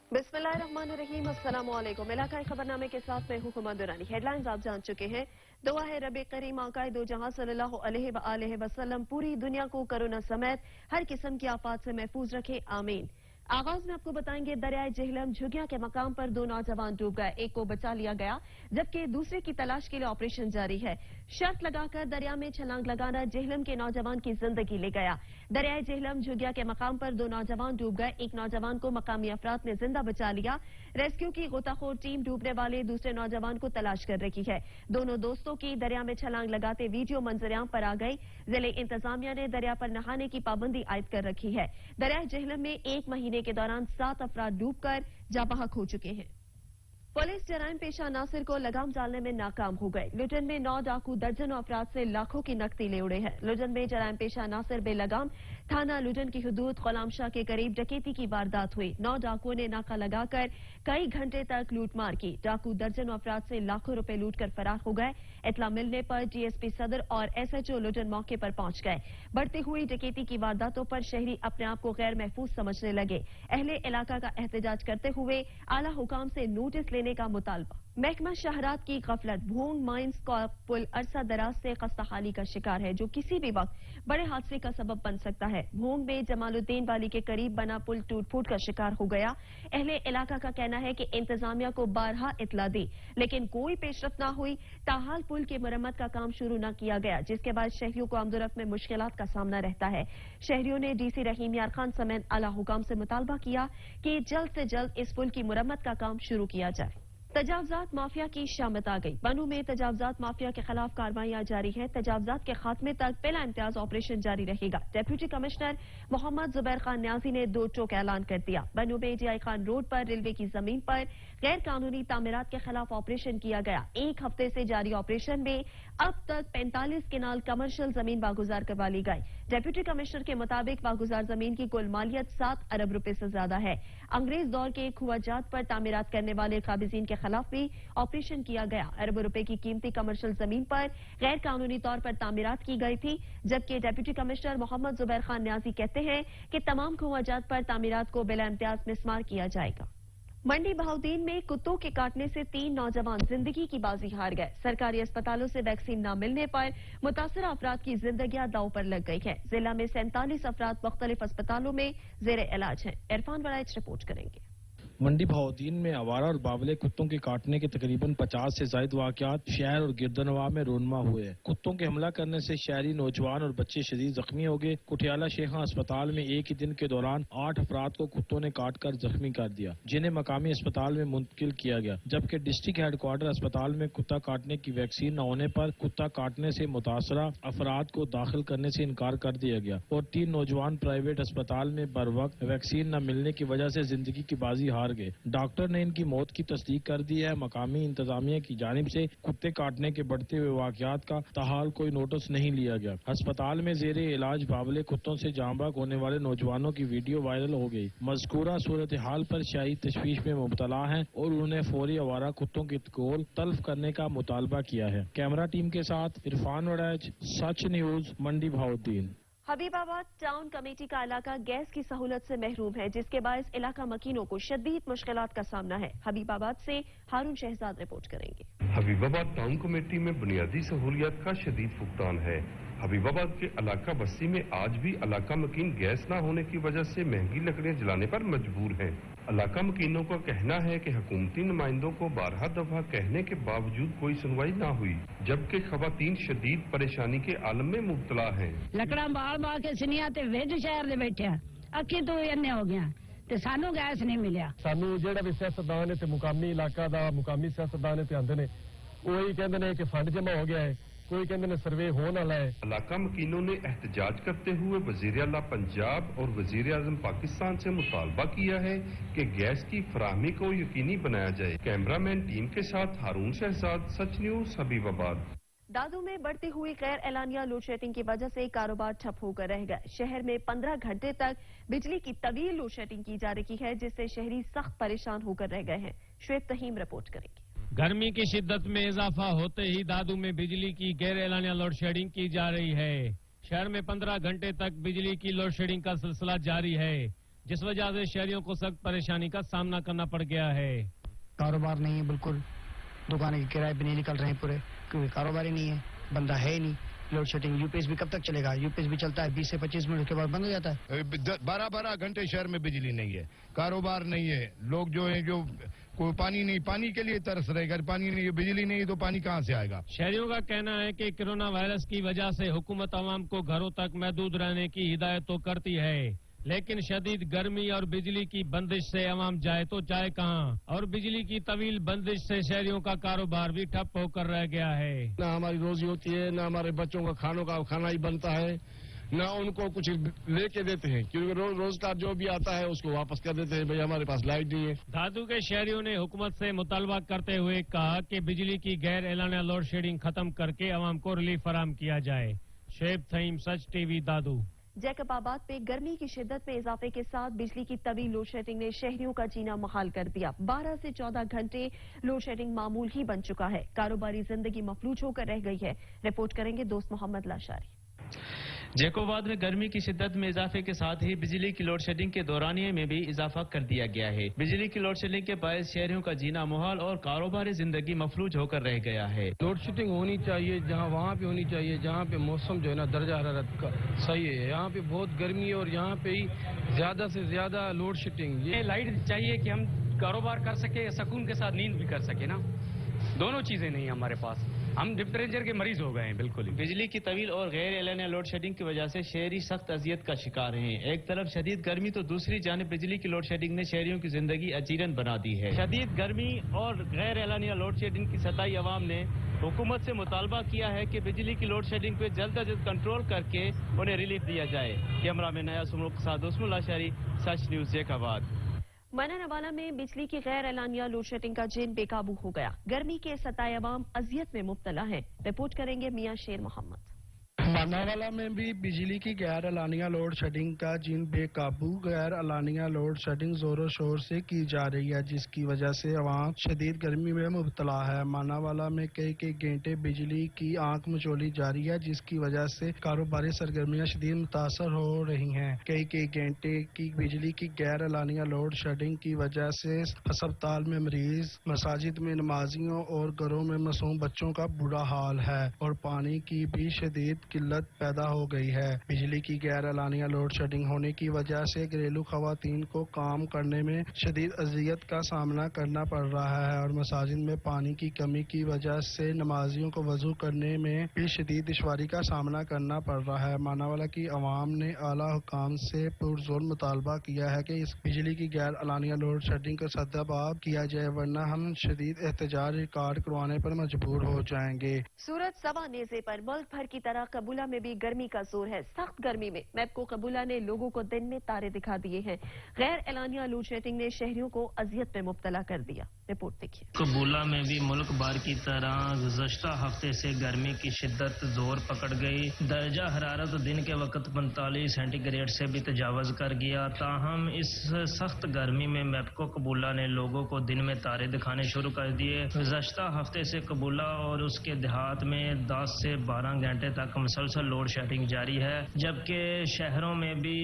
बिस्मिल्लाहिर्रहमानिर्रहीम, अस्सलाम वालेकुम। इलाकाई खबरनामे के साथ मैं हूं हुमा दुरानी। हेडलाइंस आप जान चुके हैं। दुआ है रब करीम आकाए दो जहां सल्लल्लाहु अलैहि वसल्लम पूरी दुनिया को कोरोना समेत हर किस्म की आफात से महफूज रखे, आमीन। आगाज में आपको बताएंगे, दरियाए झेलम झुगिया के मकाम पर 2 नौजवान डूब गए, एक को बचा लिया गया जबकि दूसरे की तलाश के लिए ऑपरेशन जारी है। शर्त लगाकर दरिया में छलांग लगाना झेलम के नौजवान की जिंदगी ले गया। दरियाए झेलम झुगिया के मकाम पर 2 नौजवान डूब गए, एक नौजवान को मकामी अफराद ने जिंदा बचा लिया। रेस्क्यू की गोताखोर टीम डूबने वाले दूसरे नौजवान को तलाश कर रही है। दोनों दोस्तों की दरिया में छलांग लगाते वीडियो मंजरियां पर आ गई। जिले इंतजामिया ने दरिया पर नहाने की पाबंदी आयद कर रखी है। दरियाए झेलम में 1 महीने के दौरान 7 अफराद डूबकर जाबहक हो चुके हैं। पुलिस जराइम पेशा नासिर को लगाम डालने में नाकाम हो गए। लुटन में 9 डाकू दर्जनों अफराद से लाखों की नकदी ले उड़े हैं। लुटन में जराइम पेशा नासिर बेलगाम थाना लुटन की हुदूद गुलामशाह के करीब डकैती की वारदात हुई। 9 डाकुओं ने नाका लगाकर कई घंटे तक लूटमार की। डाकू दर्जनों अफराद से लाखों रुपए लूट कर फरार हो गए। इतला मिलने पर डीएसपी सदर और एसएचओ लुटन मौके पर पहुंच गए। बढ़ती हुई डकैती की वारदातों पर शहरी अपने आप को गैर महफूज समझने लगे। अहले इलाका का एहतजाज करते हुए आला हुकाम से नोटिस लेने का मुतालबा। महकमा शहरात की गफलत। भूंग माइंस का पुल अरसा दराज से खस्ताहाली का शिकार है, जो किसी भी वक्त बड़े हादसे का सबब बन सकता है। भूंग में जमालुद्दीन वाली के करीब बना पुल टूट फूट का शिकार हो गया। अहले इलाका का कहना है कि इंतजामिया को बारहा इतला दी, लेकिन कोई पेशरफ न हुई। ताहाल पुल की मरम्मत का काम शुरू न किया गया, जिसके बाद शहरियों को आमदोरफ्त में मुश्किलात का सामना रहता है। शहरियों ने डीसी रहीम यार खान समेत आला हुकाम से मुतालबा किया कि जल्द से जल्द इस पुल की मरम्मत का काम शुरू किया जाए। तजावजात माफिया की शामत आ गई। बनू में तजावजात माफिया के खिलाफ कार्रवाइयां जारी हैं। तजावजात के खात्मे तक बिला इम्तियाज ऑपरेशन जारी रहेगा। डेप्यूटी कमिश्नर मोहम्मद जुबैर खान न्याजी ने 2 टोक ऐलान कर दिया। बनू में जीआई खान रोड पर रेलवे की जमीन पर गैर कानूनी तामीरात के खिलाफ ऑपरेशन किया गया। 1 हफ्ते से जारी ऑपरेशन में अब तक 45 केनाल कमर्शियल जमीन वागुजार करवा ली गई। डेप्यूटी कमिश्नर के मुताबिक वागुजार जमीन की कुल मालियत 7 अरब रुपए से ज्यादा है। अंग्रेज दौर के खुआजात पर तामीरात करने वाले काबिजीन के खिलाफ भी ऑपरेशन किया गया। अरबों रुपए की कीमती कमर्शियल जमीन पर गैर कानूनी तौर पर तामीरात की गई थी, जबकि डेप्यूटी कमिश्नर मोहम्मद जुबैर खान न्याजी कहते हैं कि तमाम खुआजात पर तामीरात को बिला इम्तियाज मिसमार किया जाएगा। मंडी बहाउद्दीन में कुत्तों के काटने से 3 नौजवान जिंदगी की बाजी हार गए। सरकारी अस्पतालों से वैक्सीन न मिलने पर मुतासरा अफराद की जिंदगियां दांव पर लग गई है। जिला में 47 अफराद मुख्तलिफ अस्पतालों में जेर इलाज हैं। इरफान वराइच रिपोर्ट करेंगे। मंडी बहाउद्दीन में आवारा और बावले कुत्तों के काटने के तकरीबन 50 से ज्यादा वाकयात शहर और गिरदनवा में रोनमा हुए। कुत्तों के हमला करने से शहरी नौजवान और बच्चे शदीद जख्मी हो गए। कुठियाला शेखा अस्पताल में एक ही दिन के दौरान 8 अफराद को कुत्तों ने काट कर जख्मी कर दिया, जिन्हें मकामी अस्पताल में मुंतकिल किया गया। जबकि डिस्ट्रिक्ट हेडक्वार्टर अस्पताल में कुत्ता काटने की वैक्सीन न होने पर कुत्ता काटने से मुतासरा अफराद को दाखिल करने से इनकार कर दिया गया और 3 नौजवान प्राइवेट अस्पताल में बर वक्त वैक्सीन न मिलने की वजह से जिंदगी की बाजी हार गए। डॉक्टर ने इनकी मौत की तस्दीक कर दी है। मकामी इंतजामिया की जानिब से कुत्ते काटने के बढ़ते हुए वाकयात का ताहाल कोई नोटिस नहीं लिया गया। अस्पताल में जेरे इलाज बावले कुत्तों से जांबाक होने वाले नौजवानों की वीडियो वायरल हो गई। मज़कूरा सूरत हाल पर शाही तशवीश में मुब्तला है और उन्होंने फौरी आवारा कुत्तों की गोल तल्फ करने का मुतालबा किया है। कैमरा टीम के साथ इरफान वड़ैच, सच न्यूज, मंडी बहाउद्दीन। हबीबाबाद टाउन कमेटी का इलाका गैस की सहूलत से महरूम है, जिसके बायस इलाका मकीनों को शदीद मुश्किलात का सामना है। हबीबाबाद से हारून शहजाद रिपोर्ट करेंगे। हबीबाबाद टाउन कमेटी में बुनियादी सहूलियात का शदीद फुकदान है। हबीबाबाद के इलाका बस्ती में आज भी इलाका मकीन गैस न होने की वजह से महंगी लकड़ियां जलाने पर मजबूर हैं। इलाका मकीनों का कहना है कि हुकूमती नुमाइंदों को 12 दफा कहने के बावजूद कोई सुनवाई न हुई, जबकि खवातीन शदीद परेशानी के आलम में मुब्तला हैं। लकड़ा बाल बाल के सिनिया ते विच शहर दे बैठे अखी तो इन्ने हो गया ते सानू गैस नहीं मिलिया। सानू जेड़ा भी सियासतदान है ते मुकामी इलाका दा मुकामी सियासतदान ते आंदे ने वही कहंदे ने कि फंड जमा हो गया है, कोई कहते ने सर्वे होने वाला है। इलाका मकीनों ने एहतजाज करते हुए वजीर आला पंजाब और वजीर आजम पाकिस्तान से मुतालबा किया है कि गैस की फराहमी को यकीनी बनाया जाए। कैमरामैन टीम के साथ हारून शहजाद, सच न्यूज, हबीबाबाद। दादू में बढ़ती हुई गैर एलानिया लोड शेडिंग की वजह से कारोबार ठप होकर रह गए। शहर में 15 घंटे तक बिजली की तवील लोड शेडिंग की जा रही है, जिससे शहरी सख्त परेशान होकर रह गए हैं। शुएब तहीम रिपोर्ट करेंगे। गर्मी की शिद्दत में इजाफा होते ही दादू में बिजली की गैर एलानिया लोड शेडिंग की जा रही है। शहर में 15 घंटे तक बिजली की लोड शेडिंग का सिलसिला जारी है। जिस वजह से शहरियों को सख्त परेशानी का सामना करना पड़ गया है। कारोबार नहीं है, बिल्कुल दुकानें के किराए भी नहीं निकल रहे हैं पूरे, क्योंकि कारोबार ही नहीं है, बंदा है ही नहीं। लोड शेडिंग यूपीएस भी कब तक चलेगा? यूपीएस भी चलता है 20 से 25 मिनट के बाद बंद हो जाता है। 12-12 घंटे शहर में बिजली नहीं है, कारोबार नहीं है, लोग जो है जो कोई पानी नहीं, पानी के लिए तरस रहे, अगर पानी नहीं, बिजली नहीं तो पानी कहाँ से आएगा? शहरियों का कहना है कि कोरोना वायरस की वजह से हुकूमत आवाम को घरों तक महदूद रहने की हिदायत तो करती है, लेकिन शदीद गर्मी और बिजली की बंदिश से आवाम जाए तो जाए कहाँ, और बिजली की तवील बंदिश से शहरियों का कारोबार भी ठप होकर रह गया है। ना हमारी रोजी होती है, ना हमारे बच्चों का खाना ही बनता है, ना उनको कुछ लेके देते हैं, क्योंकि रोजगार जो भी आता है उसको वापस कर देते हैं, भाई हमारे पास लाइट नहीं है। धादू के शहरियों ने हुकूमत से मुतालबा करते हुए कहा कि बिजली की गैर एलानिया लोड शेडिंग खत्म करके आवाम को रिलीफ फराहम किया जाए। शेब थईम, सच टीवी, दादू। जैकबाबाद में गर्मी की शिद्दत में इजाफे के साथ बिजली की तवील लोड शेडिंग ने शहरियों का जीना मुहाल कर दिया। 12 से 14 घंटे लोड शेडिंग मामूल ही बन चुका है। कारोबारी जिंदगी मफलूज होकर रह गई है। रिपोर्ट करेंगे दोस्त मोहम्मद लाशारी। जैकोबाद में गर्मी की शिद्दत में इजाफे के साथ ही बिजली की लोड शेडिंग के दौरानिये में भी इजाफा कर दिया गया है। बिजली की लोड शेडिंग के बायस शहरियों का जीना मुहाल और कारोबारी जिंदगी मफलूज होकर रह गया है। लोड शेडिंग होनी चाहिए जहाँ वहाँ पे होनी चाहिए, जहाँ पे मौसम जो है ना दर्जा हरारत का सही है। यहाँ पे बहुत गर्मी है और यहाँ पे ही ज्यादा से ज्यादा लोड शेडिंग। ये लाइट चाहिए कि हम कारोबार कर सके, सुकून के साथ नींद भी कर सके ना, दोनों चीजें नहीं हमारे पास, हम डिप्रेचर के मरीज हो गए हैं बिल्कुल। बिजली की तवील और गैर एलानिया लोड शेडिंग की वजह से शहरी सख्त अजियत का शिकार हैं। एक तरफ शदीद गर्मी तो दूसरी जानिब बिजली की लोड शेडिंग ने शहरियों की जिंदगी अजीरन बना दी है। शदीद गर्मी और गैर एलानिया लोड शेडिंग की सताई अवाम ने हुकूमत से मुतालबा किया है कि बिजली की लोड शेडिंग पे जल्द अज जल्द कंट्रोल करके उन्हें रिलीफ दिया जाए। कैमरा में नया सुमुल के साथ उस्मान लाशारी, सच न्यूज जैकाबाद। मनानवाला में बिजली की गैर एलानिया लोड शेडिंग का जिन बेकाबू हो गया। गर्मी के सताए अवाम अजियत में मुब्तला है। रिपोर्ट करेंगे मियां शेर मोहम्मद। मनावाला में भी बिजली की गैर एलानिया लोड शेडिंग का जिन बेकाबू। गैर एलानिया लोड शेडिंग जोरों शोर से की जा रही है, जिसकी वजह से अवाम शदीद गर्मी में मुब्तला है। मनावाला में कई घंटे बिजली की आंख मचोली जारी है, जिसकी वजह से कारोबारी सरगर्मियां शदीद मुतासर हो रही हैं। कई घंटे की बिजली की गैर एलानिया लोड शेडिंग की वजह से अस्पताल में मरीज, मसाजिद में नमाजियों और घरों में मासूम बच्चों का बुरा हाल है और पानी की भी शदीद किल्लत पैदा हो गई है। बिजली की गैर एलानिया लोड शेडिंग होने की वजह से घरेलू खवातीन को काम करने में शदीद अजियत का सामना करना पड़ रहा है और मसाजिद में पानी की कमी की वजह से नमाजियों को वजू करने में भी शदीद दुश्वारी का सामना करना पड़ रहा है। मानावाला की अवाम ने आला हुकाम से पुरजोर मुतालबा किया है कि इस बिजली की गैर एलानिया लोड शेडिंग का सद्दाबाब किया जाए, वरना हम शदीद एहतजाज रिकॉर्ड करवाने पर मजबूर हो जाएंगे। सूरत सवा नेज़े पर मुल्क भर की तरह कबूला में भी गर्मी का जोर है। सख्त गर्मी में मैपको कबूला ने लोगों को दिन में तारे दिखा दिए हैं। गैर एलानिया लोड शेडिंग ने शहरियों को अजियत में मुब्तला कर दिया। रिपोर्ट देखिए। कबूला में भी मुल्क भर की तरह गुज़श्ता हफ्ते से गर्मी की शिद्दत जोर पकड़ गई। दर्जा हरारत दिन के वक्त 45 सेंटीग्रेड से भी तजावज कर गया। ताहम इस सख्त गर्मी में मैपको कबूला ने लोगों को दिन में तारे दिखाने शुरू कर दिए। गुज़श्ता हफ्ते से कबूला और उसके देहात में 10 से 12 घंटे तक मुसलसल लोड शेडिंग जारी है, जबकि शहरों में भी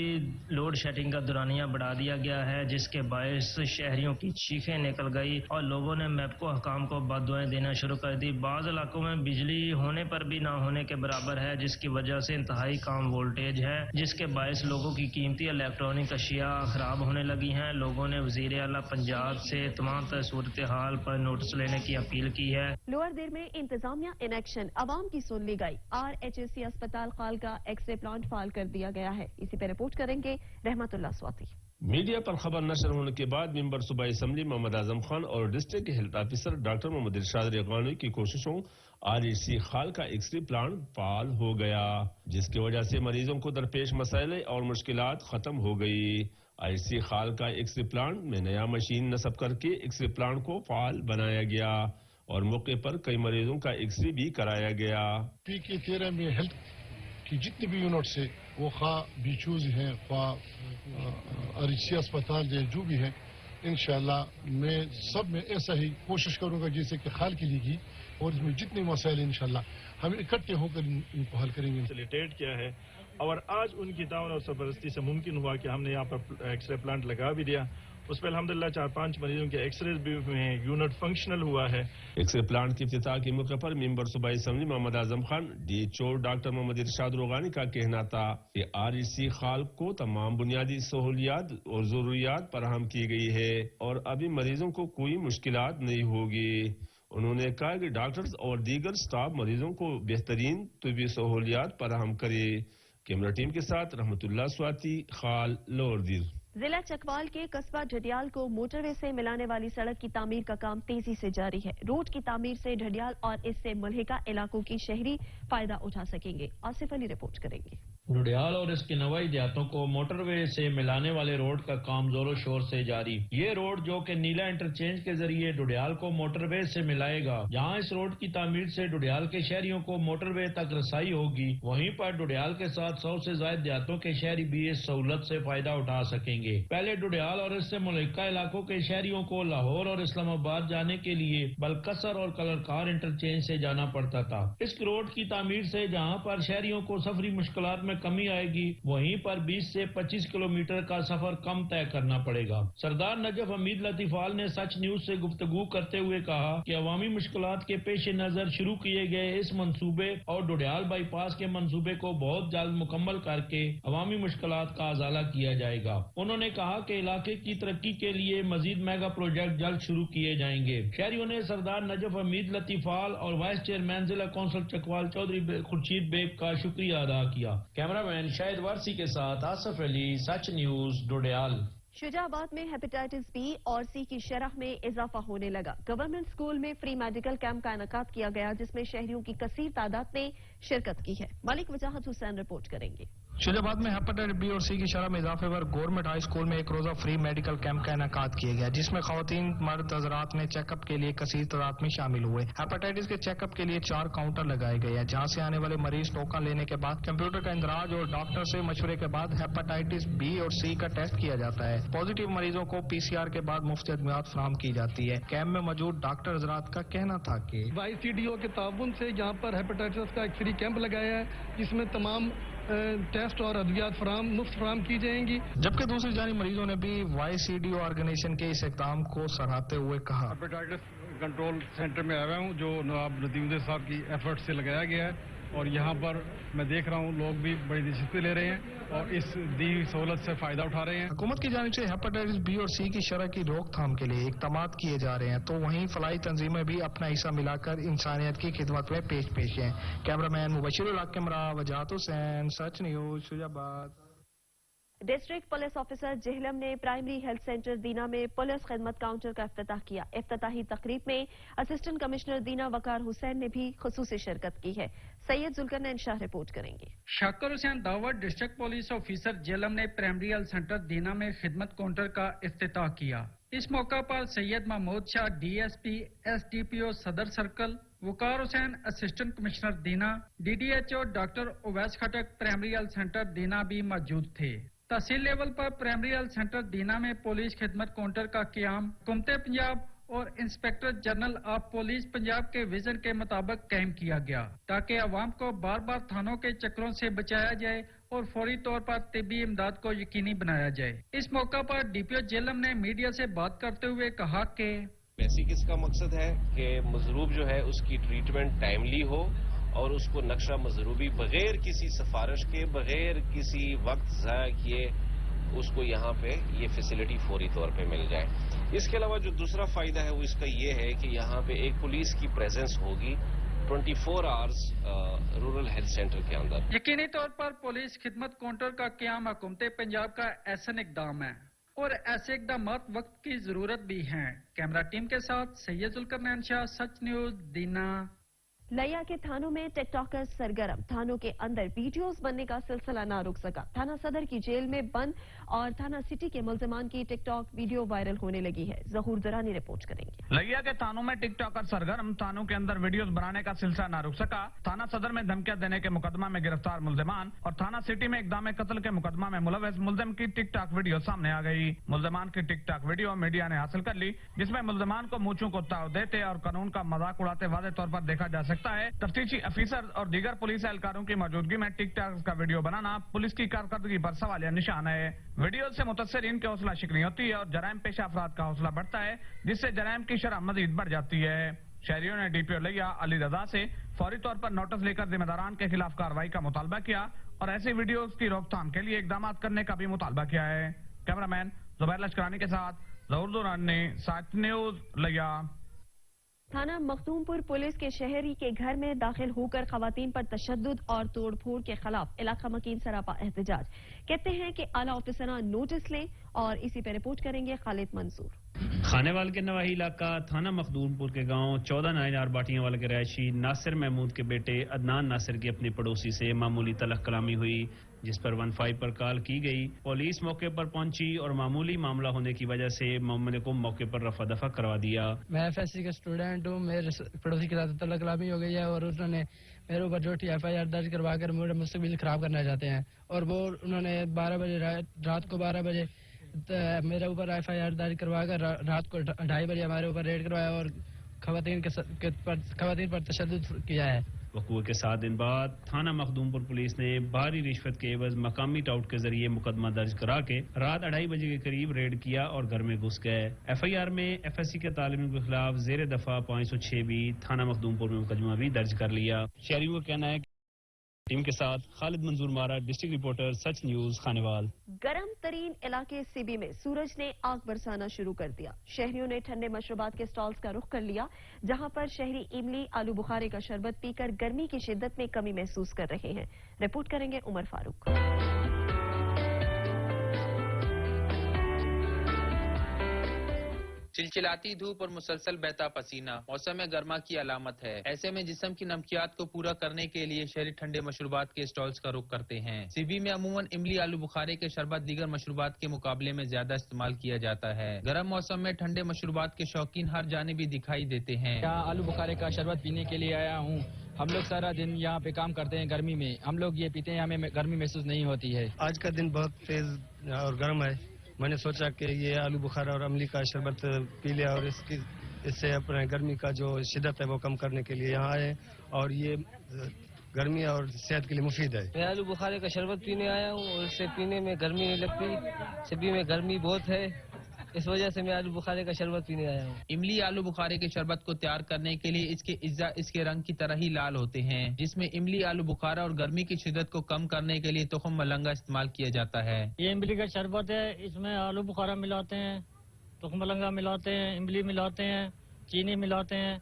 लोड शेडिंग का दुरानिया बढ़ा दिया गया है, जिसके बायस शहरियों की चीखें निकल गई और लोगों ने मैपको हकाम को बददुआएं देना शुरू कर दी। बाज़ इलाकों में बिजली होने पर भी ना होने के बराबर है, जिसकी वजह से इंतहाई कम वोल्टेज है, जिसके बायस लोगों की कीमती इलेक्ट्रॉनिक अशिया खराब होने लगी हैं। लोगों ने वज़ीर आला पंजाब से तमाम सूरत हाल पर नोटिस लेने की अपील की है। लोअर दिर में इंतजामिया इन एक्शन, आवाम की सुन ली गई। RHSC अस्पताल खाल का एक्सरे प्लांट फाल कर दिया गया है। इसी पर रिपोर्ट करेंगे रहमतुल्लाह स्वाति। मीडिया पर खबर नशर होने के बाद मेंबर सूबाई असम्बली मोहम्मद आजम खान और district health officer doctor Mohammad Irshad Roghani की कोशिशों RHC खाल का एक्सरे प्लांट फाल हो गया, जिसकी वजह से मरीजों को दरपेश मसाइल और मुश्किलात खत्म हो गई। RHC खाल का एक्सरे प्लांट में नया मशीन नस्ब करके एक्सरे प्लांट को फाल बनाया गया और मौके पर कई मरीजों का एक्सरे भी कराया गया। PK13 में हेल्थ की जितनी भी यूनिट्स है वो खा बीचूज हैं, खा RHC अस्पताल जो भी है, इंशाल्लाह मैं सब में ऐसा ही कोशिश करूंगा जैसे कि खाल की लीगी, और इसमें जितने मसाइल इंशाल्लाह हम इकट्ठे होकर इनको हल करेंगे। फैसिलिटेट किया है اور آج ان کی تعاون اور سرپرستی سے ممکن ہوا کہ ہم نے یہاں پر ایکس رے پلانٹ لگا بھی دیا. اس پہ الحمدللہ 4-5 مریضوں کے ایکس رے بھی ہوئے ہیں, یونٹ فنکشنل ہوا ہے. ایکس رے پلانٹ کے افتتاح کے موقع پر ممبر صوبائی assembly Muhammad Azam Khan, D H O doctor Muhammad Irshad Roghani کا کہنا تھا کہ REC خالق کو تمام بنیادی سہولیات اور ضروریات فراہم کی گئی ہے اور ابھی مریضوں کو کوئی مشکلات نہیں ہوگی. انہوں نے کہا کہ ڈاکٹرز اور دیگر سٹاف مریضوں کو بہترین طبی سہولیات فراہم کرے. کیمرہ ٹیم کے ساتھ رحمت اللہ سواتی, خال, لاہور دیر. ضلع چکوال کے قصبہ ڈھڈیال کو موٹر وے سے ملانے والی سڑک کی تعمیر کا کام تیزی سے جاری ہے. روڈ کی تعمیر سے ڈھڈیال اور اس سے ملحقہ علاقوں کی شہری فائدہ اٹھا سکیں گے. آصف علی رپورٹ کریں گے. ڈھڈیال اور اس کے نوائی دیہاتوں کو موٹر وے سے ملانے والے روڈ کا کام زور و شور سے جاری. یہ روڈ جو کہ نیلا انٹرچینج کے ذریعے ڈھڈیال کو موٹر وے سے ملائے گا. جہاں اس روڈ کی تعمیر سے ڈھڈیال کے شہریوں کو موٹر وے تک رسائی ہوگی, وہیں پر ڈھڈیال کے ساتھ 100 سے زائد دیہاتوں کے شہری بھی اس سہولت سے فائدہ اٹھا سکیں گے. پہلے ڈھڈیال اور اس سے ملحقہ علاقوں کے شہریوں کو لاہور اور اسلام آباد جانے کے لیے بلکسر اور کلرکار انٹرچینج سے جانا پڑتا تھا. اس روڈ کی تعمیر سے جہاں پر شہریوں کو سفری مشکلات میں کمی آئے گی, وہیں پر 20 سے 25 کلومیٹر کا سفر کم طے کرنا پڑے گا. سردار نجف حمید لطیفال نے سچ نیوز سے گفتگو کرتے ہوئے کہا کہ عوامی مشکلات کے پیش نظر شروع کیے گئے اس منصوبے اور ڈھڈیال بائی پاس کے منصوبے کو بہت جلد مکمل کر کے عوامی مشکلات کا ازالہ کیا جائے گا. انہوں نے کہا کہ علاقے کی ترقی کے لیے مزید میگا پروجیکٹ جلد شروع کیے جائیں گے. شہریوں نے سردار نجف حمید لطیفال اور وائس چیئرمین ضلع کونسل چکوال چودھری خورشید بیگ کا شکریہ ادا کیا. کیمرہ مین شاہد وارسی کے ساتھ آصف علی, سچ نیوز, ڈھڈیال. شجاع آباد میں ہیپیٹائٹس بی اور سی کی شرح میں اضافہ ہونے لگا. گورنمنٹ اسکول میں فری میڈیکل کیمپ کا انعقاد کیا گیا جس میں شہریوں کی کثیر تعداد نے شرکت کی ہے. مالک وجاہت حسین رپورٹ کریں گے. شجاع آباد میں ہیپیٹائٹس بی اور سی کی شرح میں اضافے پر گورنمنٹ ہائی اسکول میں ایک روزہ فری میڈیکل کیمپ کا انعقاد کیا گیا جس میں خواتین مرد حضرات نے چیک اپ کے لیے کثیر تعداد میں شامل ہوئے. ہیپیٹائٹس کے چیک اپ کے لیے 4 کاؤنٹر لگائے گئے ہیں جہاں سے آنے والے مریض ٹوکن لینے کے بعد کمپیوٹر کا اندراج اور ڈاکٹر سے مشورے کے بعد ہیپیٹائٹس بی اور سی کا ٹیسٹ کیا جاتا ہے. پازیٹیو مریضوں کو PCR کے بعد مفت ادویات فراہم کی جاتی ہے. کیمپ میں موجود ڈاکٹر حضرات کا کہنا تھا کہ YCDO کے تعاون سے یہاں پر ہیپیٹائٹس کا ایک فری کیمپ لگایا ہے جس میں تمام ٹیسٹ اور ادویات مفت فراہم کی جائیں گی. جبکہ دوسری جانب مریضوں نے بھی YCDO آرگنائزیشن کے اس اقدام کو سراہتے ہوئے کہا. ہیپیٹائٹس کنٹرول سینٹر میں آیا ہوں جو نواب ندیم الدین صاحب کی ایفرٹ سے لگایا گیا ہے اور یہاں پر میں دیکھ رہا ہوں لوگ بھی بڑی دلچسپی لے رہے ہیں اور اس دی ہوئی سہولت سے فائدہ اٹھا رہے ہیں. حکومت کی جانب سے ہیپیٹائٹس بی اور سی کی شرح کی روک تھام کے لیے اقدامات کیے جا رہے ہیں تو وہیں فلاحی تنظیمیں بھی اپنا حصہ ملا کر انسانیت کی خدمت میں پیش ہیں. کیمرہ مین مبشر الحق کیمرہ وجاہت حسین, سچ نیوز, شجاع آباد. ڈسٹرکٹ پولیس آفیسر جہلم نے پرائمری ہیلتھ سینٹر دینا میں پولیس خدمت کاؤنٹر کا افتتاح کیا. افتتاحی تقریب میں اسسٹنٹ کمشنر دینا وقار حسین نے بھی خصوصی شرکت کی ہے. سید ذوالقرنین شاہ رپورٹ کریں گے. Shakir Hussain Dawar district police officer Jhelum نے پرائمری ہیلتھ سینٹر دینا میں خدمت کاؤنٹر کا افتتاح کیا. اس موقع پر سید محمود شاہ DSP SDPO صدر سرکل, Waqar Hussain assistant commissioner Dina, DDHO doctor Awais Khattak primary health centre Dina بھی موجود تھے. تحصیل لیول پر پرائمری ہیلتھ سینٹر دینا میں پولیس خدمت کاؤنٹر کا قیام حکومت پنجاب اور inspector general of police Punjab کے ویژن کے مطابق قائم کیا گیا تاکہ عوام کو بار بار تھانوں کے چکروں سے بچایا جائے اور فوری طور پر طبی امداد کو یقینی بنایا جائے. اس موقع پر DPO جہلم نے میڈیا سے بات کرتے ہوئے کہا کہ بیسک اس کا مقصد ہے کہ مضروب جو ہے اس کی ٹریٹمنٹ ٹائملی ہو اور اس کو نقشہ مضروبی بغیر کسی سفارش کے, بغیر کسی وقت ضائع کیے اس کو یہاں پہ یہ فیسلٹی فوری طور پہ مل جائے. اس کے علاوہ جو دوسرا فائدہ ہے وہ اس کا یہ ہے کہ یہاں پہ ایک پولیس کی پریزنس ہوگی 24 آورز رورل ہیلتھ سینٹر کے اندر. یقینی طور پر پولیس خدمت کاؤنٹر کا قیام حکومت پنجاب کا احسن اقدام ہے اور ایسے اقدامات وقت کی ضرورت بھی ہیں. کیمرہ ٹیم کے ساتھ سید ذوالقرنین شاہ, سچ نیوز, دینا. لیا کے تھانوں میں ٹک ٹاکر سرگرم. تھانوں کے اندر ویڈیوز بننے کا سلسلہ نہ رک سکا. تھانہ صدر کی جیل میں بند اور تھانہ سٹی کے ملزمان کی ٹک ٹاک ویڈیو وائرل ہونے لگی ہے. ظہور درانی رپورٹ کریں گے. لیا کے تھانوں میں ٹک ٹاکر سرگرم. تھانوں کے اندر ویڈیوز بنانے کا سلسلہ نہ رک سکا. تھانہ صدر میں دھمکیاں دینے کے مقدمہ میں گرفتار ملزمان اور تھانہ سٹی میں اقدام قتل کے مقدمہ میں ملوث ملزم کی ٹک ٹاک ویڈیو سامنے آ گئی. ملزمان کی ٹک ٹاک ویڈیو میڈیا نے حاصل کر لی جس میں ملزمان کو مونچھوں کو تاؤ دیتے اور قانون کا مذاق اڑاتے واضح طور پر دیکھا جا सकता है। तफ्तीशी अफीसर और दीगर पुलिस एहलकारों की मौजूदगी में टिक टाक का वीडियो बनाना पुलिस की कारकर्दगी पर सवालिया निशान है। वीडियो से मुतस्सरीन की हौसला शिकनी होती है और जराइम पेशा अफराद का हौसला बढ़ता है, जिससे जराइम की शरह मजीद बढ़ जाती है। शहरियों ने डीपीओ लिया अली रजा से फौरी तौर पर नोटिस लेकर जिम्मेदारान के खिलाफ कार्रवाई का मुतालबा किया और ऐसी वीडियोज की रोकथाम के लिए इकदाम करने का भी मुतालबा किया है। कैमरामैन जुबैर लश्करानी के साथ जहूर दुरानी, साथ न्यूज लिया। थाना मखदूमपुर पुलिस के शहरी के घर में दाखिल होकर खवातीन पर तशद्दुद और तोड़फोड़ के खिलाफ इलाका मकीन सरापा एहतजाज। कहते हैं कि आला ऑफिसरान नोटिस लें और इसी पर रिपोर्ट करेंगे खालिद मंसूर। खानेवाल के नवाही इलाका थाना मखदूमपुर के गांव 14 नाइनार बाटियां वाले के रहायशी नासिर महमूद के बेटे अदनान नासिर की अपनी पड़ोसी से मामूली तलख कलामी हुई, जिस पर 15 पर कॉल की गई। पुलिस मौके पर पहुंची और मामूली मामला होने की वजह से मामले को मौके पर रफा दफा करवा दिया। मैं एफएससी का स्टूडेंट हूँ, मेरे पड़ोसी के साथ तलख कलामी हो गई है और उन्होंने मेरे ऊपर झूठी एफआईआर दर्ज करवा कर मेरे मुस्तकबिल खराब करना चाहते हैं। और वो उन्होंने 12 बजे रात को 12 बजे मेरे ऊपर एफआईआर दर्ज करवा कर रात को 2:30 बजे हमारे ऊपर रेड करवाया और खवातीन पर तशद्दुद किया है। वकूए के 7 दिन बाद थाना मखदूमपुर पुलिस ने भारी रिश्वत के एवज मकामी टाउट के जरिए मुकदमा दर्ज करा के रात 2:30 बजे के करीब रेड किया और घर में घुस गए। एफआईआर में एफएससी के तालिबों के खिलाफ जेर दफा 506 भी थाना मखदूमपुर में मुकदमा भी दर्ज कर लिया। शहरियों का कहना है टीम के साथ खालिद मंजूर मारा, डिस्ट्रिक्ट रिपोर्टर, सच न्यूज, खानेवाल। गरम तरीन इलाके सीबी में सूरज ने आग बरसाना शुरू कर दिया। शहरियों ने ठंडे मशरूबात के स्टॉल्स का रुख कर लिया, जहां पर शहरी इमली आलू बुखारे का शरबत पीकर गर्मी की शिद्दत में कमी महसूस कर रहे हैं। रिपोर्ट करेंगे उमर फारूक। चिलचिलाती धूप और मुसलसल बहता पसीना मौसम गर्मा की अलामत है। ऐसे में जिस्म की नमकियात को पूरा करने के लिए शहरी ठंडे मशरूबात के स्टॉल्स का रुख करते हैं। सीबी में अमूमन इमली आलू बुखारे के शरबत दीगर मशरूबात के मुकाबले में ज्यादा इस्तेमाल किया जाता है। गर्म मौसम में ठंडे मशरूबात के शौकीन हर जाने भी दिखाई देते हैं। यहाँ आलू बुखारे का शरबत पीने के लिए आया हूँ। हम लोग सारा दिन यहाँ पे काम करते हैं गर्मी में, हम लोग ये पीते हैं, हमें गर्मी महसूस नहीं होती है। आज का दिन बहुत तेज और गर्म है, मैंने सोचा कि ये आलू बुखारा और अमली का शरबत पी लिया और इससे अपने गर्मी का जो शिद्दत है वो कम करने के लिए यहाँ आए और ये गर्मी और सेहत के लिए मुफीद है। मैं आलू बुखारे का शरबत पीने आया हूँ और इससे पीने में गर्मी नहीं लगती। सभी में गर्मी बहुत है, इस वजह से मैं आलू बुखारे का शरबत पीने आया हूँ। इमली आलू बुखारे के शरबत को तैयार करने के लिए इसके इज्जा इसके रंग की तरह ही लाल होते हैं, जिसमें इमली आलू बुखारा और गर्मी की शिद्दत को कम करने के लिए तुखम मलंगा इस्तेमाल किया जाता है। ये इमली का शरबत है, इसमें आलू बुखारा मिलाते हैं, तुखम मलंगा मिलाते हैं, इमली मिलाते हैं, चीनी मिलाते हैं।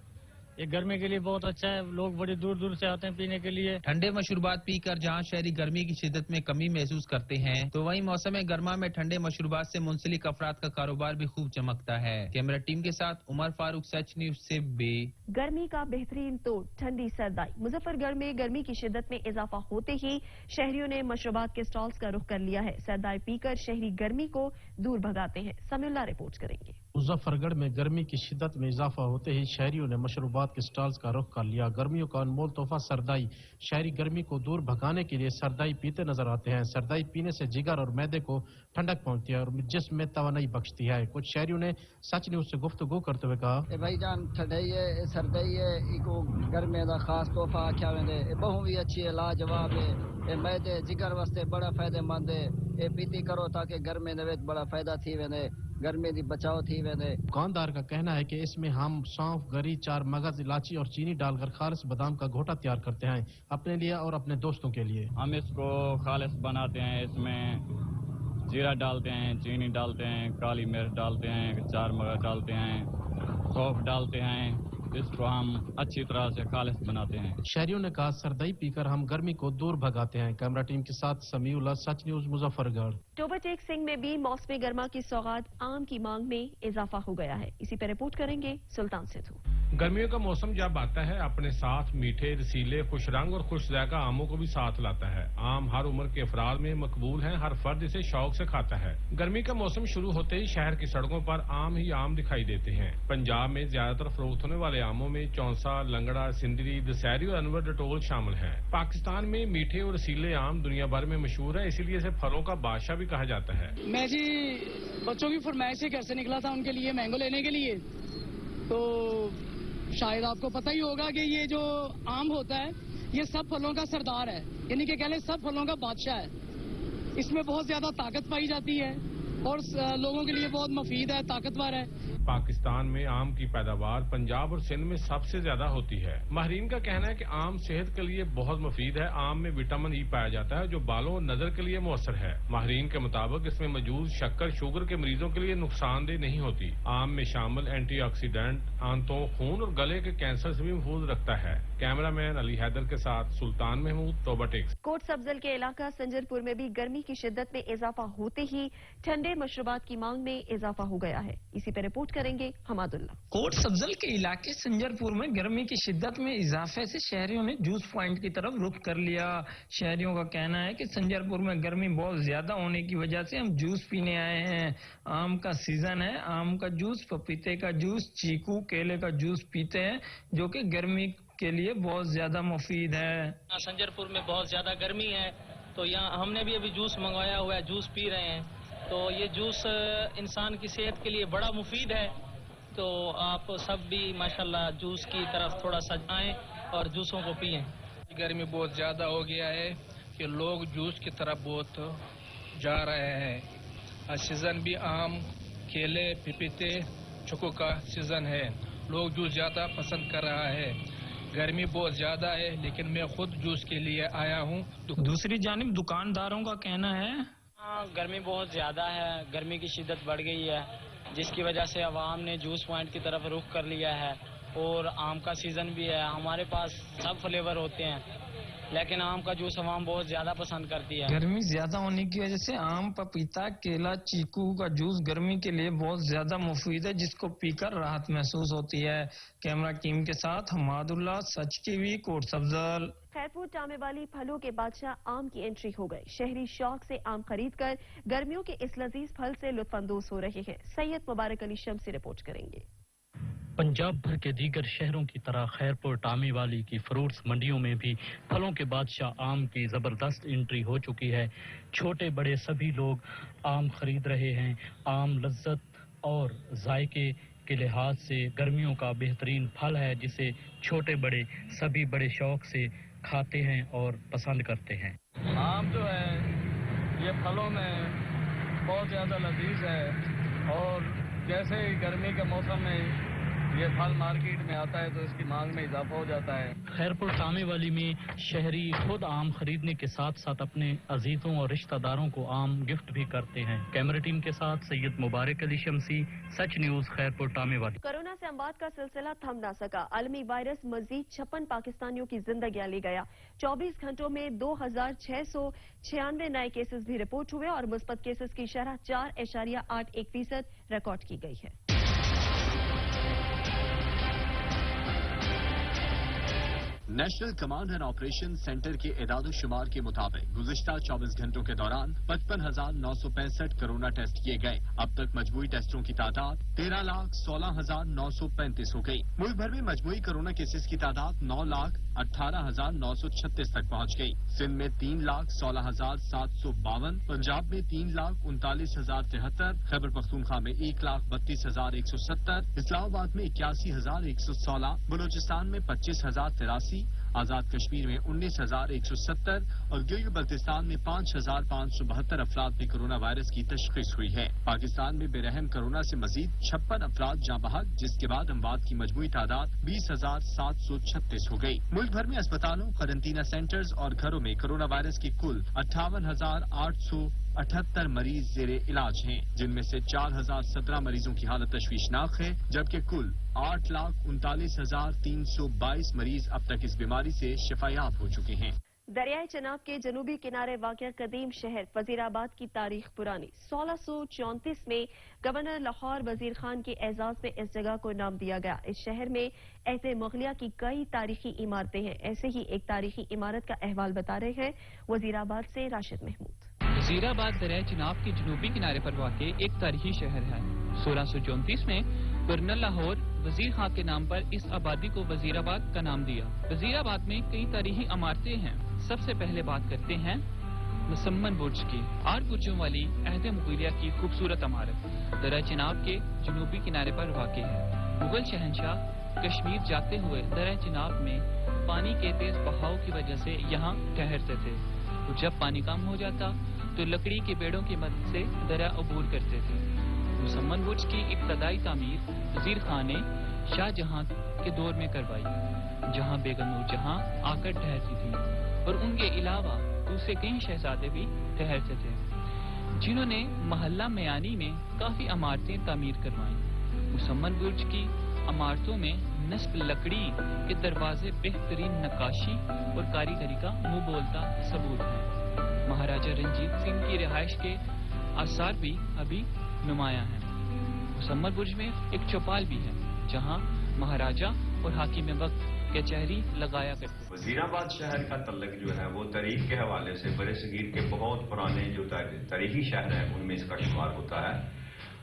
ये गर्मी के लिए बहुत अच्छा है, लोग बड़ी दूर दूर से आते हैं पीने के लिए। ठंडे मशरूबात पीकर जहां शहरी गर्मी की शिद्दत में कमी महसूस करते हैं, तो वहीं मौसम गर्मा में ठंडे मशरूबात से मुंसलिक अफराद का कारोबार भी खूब चमकता है। कैमरा टीम के साथ उमर फारूक, सच न्यूज से बे। गर्मी का बेहतरीन तोड़ ठंडी सरदाई। मुजफ्फरगढ़ में गर्मी की शिद्दत में इजाफा होते ही शहरियों ने मशरूबात के स्टॉल्स का रुख कर लिया है। सरदाई पीकर शहरी गर्मी को दूर भगाते हैं। समीउल्लाह रिपोर्ट करेंगे। मुजफ्फरगढ़ में गर्मी की शिद्दत में इजाफा होते ही शहरियों ने मशरूबात के स्टॉल्स का रुख कर लिया। गर्मियों का अनमोल तोहफा सरदाई। शहरी गर्मी को दूर भगाने के लिए सरदाई पीते नजर आते हैं। सरदाई पीने से जिगर और मैदे को ठंडक पहुंचती है और जिस्म में तवानाई बख्शती है। कुछ शहरियों ने सच न्यूज से गुफ्तगू करते हुए कहा, भाई जान ठंडाई है, सरदाई है, इको गर्मी का खास तोहफा आख्या वेंदे, बहु भी अच्छी है, लाजवाब है। मैदे जिगर वास्ते बड़ा फायदेमंद है। ये पीती करो ताकि गर्मी दे बड़ा फायदा थी वेंदे, गर्मी दी बचाव थी वेंदे। दुकानदार का कहना है कि इसमें हम सौंफ, गरी, 4 मगज, इलायची और चीनी डालकर खालिस बादाम का घोटा तैयार करते हैं अपने लिए और अपने दोस्तों के लिए। हम इसको खालिस बनाते हैं, इसमें जीरा डालते हैं, चीनी डालते हैं, काली मिर्च डालते हैं, 4 मगज डालते हैं, सौंफ डालते हैं। इसको हम अच्छी तरह से खालिस बनाते हैं। शहरियों ने कहा, सरदाई पीकर हम गर्मी को दूर भगाते हैं। कैमरा टीम के साथ समीउल्लाह, सच न्यूज, मुजफ्फरगढ़। टोबाटेक सिंह में भी मौसमी गर्मा की सौगात आम की मांग में इजाफा हो गया है। इसी पर रिपोर्ट करेंगे सुल्तान सिद्धू। गर्मियों का मौसम जब आता है अपने साथ मीठे, रसीले, खुश रंग और खुश जायका आमों को भी साथ लाता है। आम हर उम्र के अफराद में मकबूल है, हर फर्द इसे शौक से खाता है। गर्मी का मौसम शुरू होते ही शहर की सड़कों पर आम ही आम दिखाई देते हैं। पंजाब में ज्यादातर फरोख्त होने वाले आमों में चौंसा, लंगड़ा, सिंदरी, दशहरी और अनवर डटोल शामिल हैं। पाकिस्तान में मीठे और रसीले आम दुनिया भर में मशहूर है, इसीलिए इसे फलों का बादशाह भी कहा जाता है। मैं जी बच्चों की फरमाइश से घर से निकला था उनके लिए मैंगो लेने के लिए, तो شاید آپ کو پتہ ہی ہوگا کہ یہ جو آم ہوتا ہے یہ سب پھلوں کا سردار ہے، یعنی کہ کہہ لیں سب پھلوں کا بادشاہ ہے. اس میں بہت زیادہ طاقت پائی جاتی ہے اور لوگوں کے لیے بہت مفید ہے، طاقتور ہے. پاکستان میں آم کی پیداوار پنجاب اور سندھ میں سب سے زیادہ ہوتی ہے. ماہرین کا کہنا ہے کہ آم صحت کے لیے بہت مفید ہے. آم میں وٹامن ای پایا جاتا ہے جو بالوں اور نظر کے لیے مؤثر ہے. ماہرین کے مطابق اس میں موجود شکر شوگر کے مریضوں کے لیے نقصان دہ نہیں ہوتی. آم میں شامل اینٹی آکسیڈنٹ آنتوں، خون اور گلے کے کینسر سے بھی محفوظ رکھتا ہے. کیمرہ مین علی حیدر کے ساتھ سلطان محمود، توبہ ٹیکس. کوٹ سبزل کے علاقہ سنجر پور میں بھی گرمی کی شدت میں اضافہ ہوتے ہی ٹھنڈے مشروبات کی مانگ میں اضافہ ہو گیا ہے. اسی پر رپورٹ کریں گے حماد اللہ. کوٹ سبزل کے علاقے سنجر پور میں گرمی کی شدت میں اضافے سے شہریوں نے جوس پوائنٹ کی طرف رخ کر لیا. شہریوں کا کہنا ہے کہ سنجر پور میں گرمی بہت زیادہ ہونے کی وجہ سے ہم جوس پینے آئے ہیں. آم کا سیزن ہے، آم کا جوس، پپیتے کا جوس، چیکو، کیلے کا جوس پیتے ہیں جو کہ گرمی کے لیے بہت زیادہ مفید ہے. سنجر پور میں بہت زیادہ گرمی ہے تو یہاں ہم نے بھی ابھی جوس منگوایا ہوا ہے، جوس پی رہے ہیں. تو یہ جوس انسان کی صحت کے لیے بڑا مفید ہے. تو آپ سب بھی ماشاءاللہ جوس کی طرف تھوڑا سا آئیں اور جوسوں کو پئیں. گرمی بہت زیادہ ہو گیا ہے کہ لوگ جوس کی طرف بہت جا رہے ہیں. سیزن بھی آم، کیلے، پپیتے، چکو کا سیزن ہے. لوگ جوس زیادہ پسند کر رہا ہے. گرمی بہت زیادہ ہے لیکن میں خود جوس کے لیے آیا ہوں. دوسری جانب دکانداروں کا کہنا ہے گرمی بہت زیادہ ہے، گرمی کی شدت بڑھ گئی ہے جس کی وجہ سے عوام نے جوس پوائنٹ کی طرف رخ کر لیا ہے. اور آم کا سیزن بھی ہے، ہمارے پاس سب فلیور ہوتے ہیں لیکن آم کا جوس عوام بہت زیادہ پسند کرتی ہے. گرمی زیادہ ہونے کی وجہ سے آم، پپیتا، کیلا، چیکو کا جوس گرمی کے لیے بہت زیادہ مفید ہے جس کو پی کر راحت محسوس ہوتی ہے. کیمرہ ٹیم کے ساتھ حماد اللہ، سچ ٹی وی، کوٹ سبزل. خیرپور ٹامے والی پھلوں کے بادشاہ آم کی انٹری ہو گئے. شہری شوق سے آم خرید کر گرمیوں کے اس لذیذ پھل سے لطف اندوز ہو رہے ہیں. سید مبارک علی شمسی رپورٹ کریں گے. پنجاب بھر کے دیگر شہروں کی طرح خیرپور ٹامی والی کی فروٹس منڈیوں میں بھی پھلوں کے بادشاہ آم کی زبردست انٹری ہو چکی ہے. چھوٹے بڑے سبھی لوگ آم خرید رہے ہیں. آم لذت اور ذائقے کے لحاظ سے گرمیوں کا بہترین پھل ہے جسے چھوٹے بڑے سبھی بڑے شوق سے کھاتے ہیں اور پسند کرتے ہیں. آم جو ہے یہ پھلوں میں بہت زیادہ لذیذ ہے اور جیسے گرمی کے موسم میں یہ پھل مارکیٹ میں آتا ہے تو اس کی مانگ میں اضافہ ہو جاتا ہے. خیرپور ٹامے والی میں شہری خود آم خریدنے کے ساتھ ساتھ اپنے عزیزوں اور رشتہ داروں کو آم گفٹ بھی کرتے ہیں. کیمرہ ٹیم کے ساتھ سید مبارک علی شمسی، سچ نیوز، خیرپور ٹامے والی. کورونا سے اموات کا سلسلہ تھم نہ سکا. عالمی وائرس مزید 56 پاکستانیوں کی زندگیاں لے گیا. 24 گھنٹوں میں 2696 نئے کیسز بھی رپورٹ ہوئے اور مثبت کیسز کی شرح 4.81% ریکارڈ کی گئی ہے. National command and operation centre کے اعداد و شمار کے مطابق گزشتہ 24 گھنٹوں کے دوران 55,965 کورونا ٹیسٹ کیے گئے. اب تک مجموعی ٹیسٹوں کی تعداد 13,16,935 ہو گئی. ملک بھر میں مجموعی کورونا کیسز کی تعداد 9,18,936 تک پہنچ گئی. سندھ میں 3,16,752، پنجاب میں 3,39,073، خیبر پختونخوا میں 1,32,170، اسلام آباد میں 81,116، بلوچستان میں 25,083، آزاد کشمیر میں 19,170 اور گلگت بلتستان میں 5,572 افراد میں کورونا وائرس کی تشخیص ہوئی ہے. پاکستان میں بے رحم کورونا سے مزید 56 افراد جاں بحق، جس کے بعد اموات کی مجموعی تعداد 20,736 ہو گئی. ملک بھر میں اسپتالوں، قرنطینہ سینٹرز اور گھروں میں کورونا وائرس کے کل 58,878 مریض زیر علاج ہیں، جن میں سے 4,017 مریضوں کی حالت تشویشناک ہے، جبکہ کل 8,39,322 مریض اب تک اس بیماری سے شفایاب ہو چکے ہیں. دریائے چناب کے جنوبی کنارے واقع قدیم شہر وزیر آباد کی تاریخ پرانی. 1634 میں گورنر لاہور وزیر خان کے اعزاز میں اس جگہ کو نام دیا گیا. اس شہر میں عہد مغلیہ کی کئی تاریخی عمارتیں ہیں. ایسے ہی ایک تاریخی عمارت کا احوال بتا رہے ہیں وزیر آباد سے راشد محمود. وزیر آباد دریائے چناب کے جنوبی کنارے پر واقع ایک تاریخی شہر ہے. 1634 میں گورنر لاہور وزیر خان کے نام پر اس آبادی کو وزیر آباد کا نام دیا. وزیر آباد میں کئی تاریخی عمارتیں ہیں. سب سے پہلے بات کرتے ہیں مسمن برج کی. 8 برجوں والی عہد مغلیہ کی خوبصورت عمارت دریائے چناب کے جنوبی کنارے پر واقع ہے. مغل شہنشاہ کشمیر جاتے ہوئے دریا چناب میں پانی کے تیز بہاؤ کی وجہ سے یہاں ٹھہرتے تھے. تو جب پانی کم ہو جاتا تو لکڑی کے بیڑوں کی مدد سے دریا عبور کرتے تھے. مسمن برج کی ابتدائی تعمیر وزیر خان نے شاہ جہاں کے دور میں کروائی، جہاں بیگم نور جہاں آ کر ٹھہرتی تھیں، اور ان کے علاوہ دوسرے کئی شہزادے بھی ٹھہرتے تھے، جنہوں نے محلہ میانی میں کافی عمارتیں تعمیر کروائیں. مسمن برج کی عمارتوں میں نصب لکڑی کے دروازے بہترین نقاشی اور کاریگری کا منہ بولتا ثبوت ہے. مہاراجہ رنجیت سنگھ کی رہائش کے آثار بھی ابھی نمایاں ہیں. مسمن برج میں ایک چوپال بھی ہے جہاں مہاراجہ اور حاکم وقت کچہری لگایا کرتے. وزیر آباد شہر کا تعلق جو ہے وہ تاریخ کے حوالے سے برِ صغیر کے بہت پرانے جو تاریخی شہر ہیں ان میں اس کا شمار ہوتا ہے،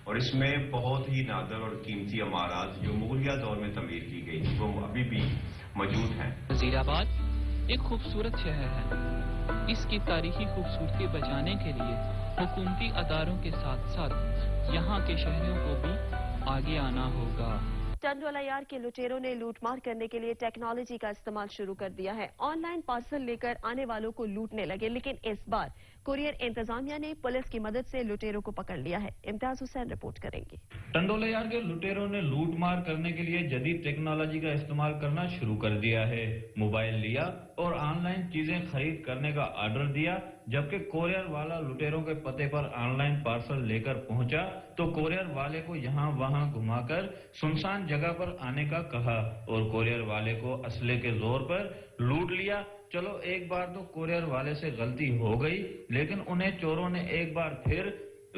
اور اس میں بہت ہی نادر اور قیمتی عمارات جو مغلیہ دور میں تعمیر کی گئی تھی وہ ابھی بھی موجود ہیں. وزیر آباد ایک خوبصورت شہر ہے. اس کی تاریخی خوبصورتی بچانے کے لیے حکومتی اداروں کے ساتھ ساتھ یہاں کے شہریوں کو بھی آگے آنا ہوگا. ٹنڈوالہ یار کے لٹیروں نے لوٹ مار کرنے کے لیے ٹیکنالوجی کا استعمال شروع کر دیا ہے. آن لائن پارسل لے کر آنے والوں کو لوٹنے لگے، لیکن اس بار کوریئر انتظامیہ نے پولیس کی مدد سے لٹیروں کو پکڑ لیا ہے. امتیاز حسین رپورٹ کریں گے. ٹنڈوالہ یار کے لٹیروں نے لوٹ مار کرنے کے لیے جدید ٹیکنالوجی کا استعمال کرنا شروع کر دیا ہے. موبائل لیا اور آن لائن چیزیں خرید کرنے کا آرڈر دیا، جبکہ کوریئر والا لٹیروں کے پتے پر آن لائن پارسل لے کر پہنچا تو کوریئر والے کو یہاں وہاں گھما کر سنسان جگہ پر آنے کا کہا اور کوریئر والے کو اسلحے کے زور پر لوٹ لیا. چلو ایک بار تو کوریئر والے سے غلطی ہو گئی، لیکن انہیں چوروں نے ایک بار پھر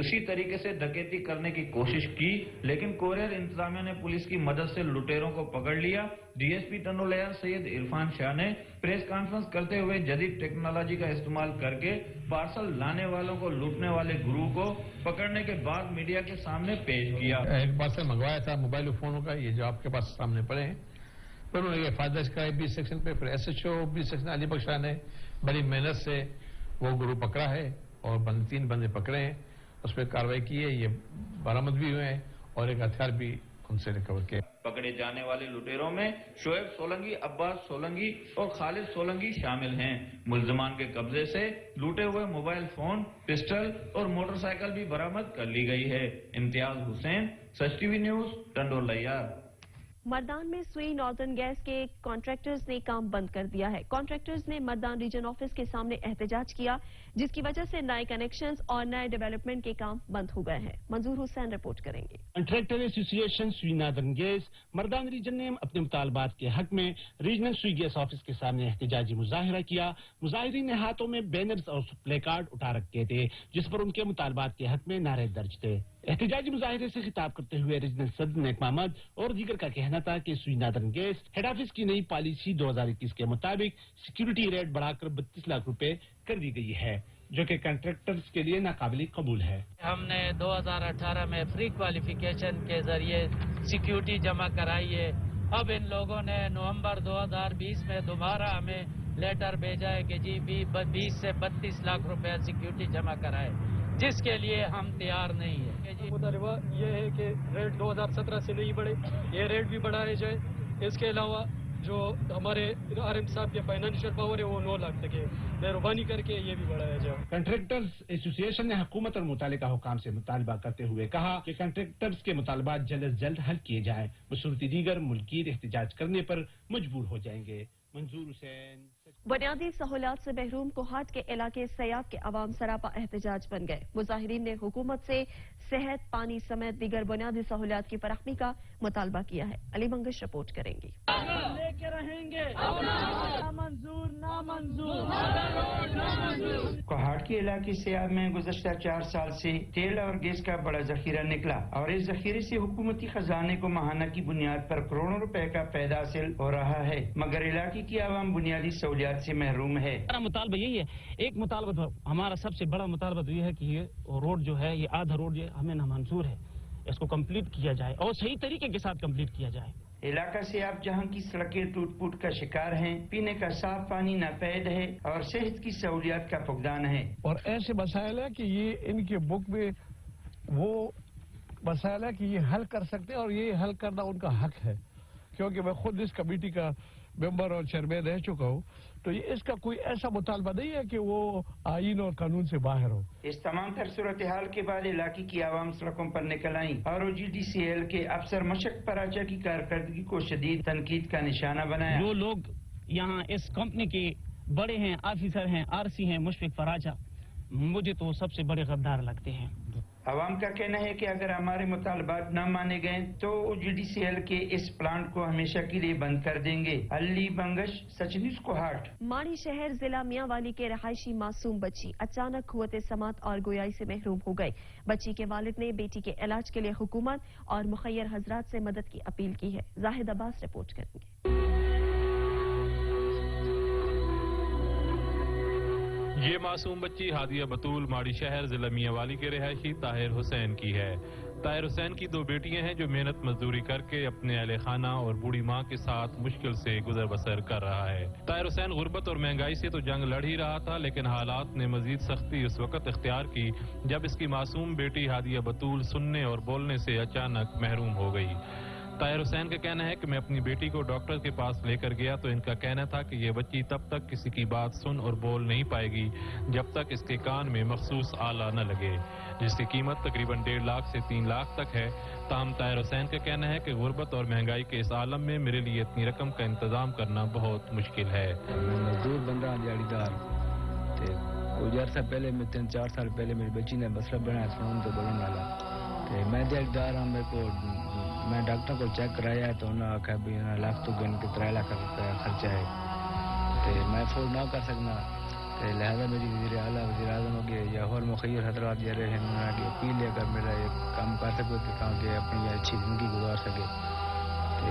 اسی طریقے سے ڈکیتی کرنے کی کوشش کی، لیکن کوریئر انتظامیہ نے پولیس کی مدد سے لٹیروں کو پکڑ لیا. ڈی ایس پی ٹنڈوالہ یار سید عرفان شاہ نے پریس کانفرنس کرتے ہوئے جدید ٹیکنالوجی کا استعمال کر کے پارسل لانے والوں کو لوٹنے والے گروہ کو پکڑنے کے بعد میڈیا کے سامنے پیش کیا. ایک پارسل منگوایا تھا موبائل فونوں کا، یہ جو آپ کے پاس سامنے پڑے ہیں، پھر انہوں نے فائدہ کا 20 سیکشن پہ، پھر ایس ایچ او 20 سیکشن علی بخش شاہ نے بڑی محنت سے وہ گروہ پکڑا ہے اور 3 بندے پکڑے ہیں، اس پہ کارروائی کی ہے. یہ برآمد بھی ہوئے ہیں اور ایک ہتھیار بھی ان سے ریکور کیا. پکڑے جانے والے لٹیروں میں شعیب سولنگی، عباس سولنگی اور خالد سولنگی شامل ہیں. ملزمان کے قبضے سے لوٹے ہوئے موبائل فون، پسٹل اور موٹر سائیکل بھی برآمد کر لی گئی ہے. امتیاز حسین، سچ ٹی وی نیوز، ٹنڈوالہ یار. مردان میں سوئی ناردرن گیس کے کانٹریکٹرز نے کام بند کر دیا ہے. کانٹریکٹرز نے مردان ریجن آفس کے سامنے احتجاج کیا، جس کی وجہ سے نئے کنیکشنز اور نئے ڈیولپمنٹ کے کام بند ہو گئے ہیں. منظور حسین رپورٹ کریں گے. کانٹریکٹر ایسوسی ایشن سوئی ناردرن گیس مردان ریجن نے اپنے مطالبات کے حق میں ریجنل سوئی گیس آفس کے سامنے احتجاجی مظاہرہ کیا. مظاہرین نے ہاتھوں میں بینرز اور پلے کارڈ اٹھا رکھے تھے جس پر ان کے مطالبات کے حق میں نعرے درج تھے. احتجاجی مظاہرے سے خطاب کرتے ہوئے ریجنل صدر نیک محمد اور دیگر کا کہنا تھا کہ سوئی ناردرن گیس ہیڈ آفس کی نئی پالیسی 2021 کے مطابق سیکیورٹی ریٹ بڑھا کر 32 لاکھ روپے کر دی گئی ہے، جو کہ کنٹریکٹرز کے لیے ناقابل قبول ہے. ہم نے 2018 میں فری کوالیفیکیشن کے ذریعے سیکیورٹی جمع کرائی ہے. اب ان لوگوں نے نومبر 2020 میں دوبارہ ہمیں لیٹر بھیجا ہے کہ جی 20 سے 32 لاکھ روپے سیکیورٹی جمع کرائے، جس کے لیے ہم تیار نہیں ہیں. مطالبہ یہ ہے کہ ریٹ 2017 سے نہیں بڑھے، یہ ریٹ بھی بڑھائے جائے. اس کے علاوہ جو ہمارے آر ایم صاحب کے فائنینشیل پاور ہے وہ 9 لاکھ تک ہے، مہربانی کر کے یہ بھی بڑھایا جائے. کنٹریکٹرز ایسوسی ایشن نے حکومت اور متعلقہ حکام سے مطالبہ کرتے ہوئے کہا کہ کنٹریکٹرز کے مطالبات جلد از جلد حل کیے جائیں، بصورت دیگر ملکیت احتجاج کرنے پر مجبور ہو جائیں گے. منظور حسین. بنیادی سہولیات سے محروم کوہاٹ کے علاقے سیاب کے عوام سراپا احتجاج بن گئے. مظاہرین نے حکومت سے صحت، پانی سمیت دیگر بنیادی سہولیات کی فراہمی کا مطالبہ کیا ہے. علی منگش رپورٹ کریں گے. کوہاٹ کے علاقے سیاب میں گزشتہ 4 سال سے تیل اور گیس کا بڑا ذخیرہ نکلا اور اس ذخیرے سے حکومتی خزانے کو ماہانہ کی بنیاد پر کروڑوں روپے کا فائدہ حاصل ہو رہا ہے، مگر علاقے کی عوام بنیادی سہولیات سے محروم ہے. ہمارا مطالبہ یہی ہے، ایک مطالبہ ہمارا سب سے بڑا مطالبہ تو یہ ہے کہ یہ روڈ جو ہے، یہ آدھا روڈ یہ ہمیں نامنظور ہے، اس کو کمپلیٹ کیا جائے اور صحیح طریقے کے ساتھ کمپلیٹ کیا جائے. علاقہ سے آپ جہاں کی سڑکیں ٹوٹ پوٹ کا شکار ہیں، پینے کا صاف پانی ناپید ہے اور صحت کی سہولیات کا فقدان ہے. اور ایسے مسائل ہے کہ یہ ان کے بک میں وہ مسائل ہے کہ یہ حل کر سکتے اور یہ حل کرنا ان کا حق ہے. क्योंकि मैं खुद इस कमेटी का मेंबर और चेयरमैन रह चुका हूँ, तो ये इसका कोई ऐसा मुतालबा नहीं है कि वो आईन और कानून से बाहर हो। इस तमाम तर सूरत हाल के बाद इलाके की आवाम सड़कों पर निकल आई और OGDCL के अफसर मशक पराचा की कारकर्दगी को शदीद तनकीद का निशाना बनाया। जो लोग यहाँ इस कंपनी के बड़े हैं, ऑफिसर हैं, RC हैं, मुशफिक फराजा, मुझे तो सबसे बड़े गद्दार लगते हैं। आवाम का कहना है कि अगर हमारे मुतालबात न माने गए तो OGDCL के इस प्लांट को हमेशा के लिए बंद कर देंगे। अली बंगश, सच न्यूज़ कोहाट। माड़ी शहर जिला मियांवाली के रहायशी मासूम बच्ची अचानक कुव्वत समात और गोयाई से महरूम हो गई। बच्ची के वालिद ने बेटी के इलाज के लिए हुकूमत और मुखैर हजरात से मदद की अपील की है। जाहिद अब्बास रिपोर्ट करेंगे। ये मासूम बच्ची हादिया बतूल माड़ी शहर जिला मियांवाली के रिहायशी ताहिर हुसैन की है। ताहिर हुसैन की 2 बेटियां हैं जो मेहनत मजदूरी करके अपने अहले खाना और बूढ़ी माँ के साथ मुश्किल से गुजर बसर कर रहा है। ताहिर हुसैन गुर्बत और महंगाई से तो जंग लड़ ही रहा था, लेकिन हालात ने मजीद सख्ती उस वक्त इख्तियार की जब इसकी मासूम बेटी हादिया बतूल सुनने और बोलने से अचानक महरूम हो गई। ताहिर हुसैन का कहना है कि मैं अपनी बेटी को डॉक्टर के पास लेकर गया तो इनका कहना था कि ये बच्ची तब तक किसी की बात सुन और बोल नहीं पाएगी जब तक इसके कान में मखसूस आला न लगे, जिसकी कीमत तकरीबन 1.5 लाख से 3 लाख तक है। ताहम ताहिर हुसैन का कहना है कि गुर्बत और महंगाई के इस आलम में मेरे लिए इतनी रकम का इंतजाम करना बहुत मुश्किल है। मजदूर बंदा दिहाड़ीदार कुछ अर्सा पहले में 3-4 साल पहले मेरी बच्ची ने मसला बनाया सुन तो बोलने वाला, मैं दिहाड़ीदार हूँ, मेरे को मैं डॉक्टर को चेक कराया तो उन्होंने आखा भी 1 लाख तो गिन के 3 लाख रुपया खर्चा है तो मैं अफोर्ड ना कर सकना, तो लिहाजा मेरी वज़ीर आला वज़ीर आज़म हो गए या और मुखैर हजरात जा रहे हैं, उन्होंने अपील है अगर मेरा ये काम कर सको तो ताकि अपनी अच्छी ज़िंदगी गुजार सके, तो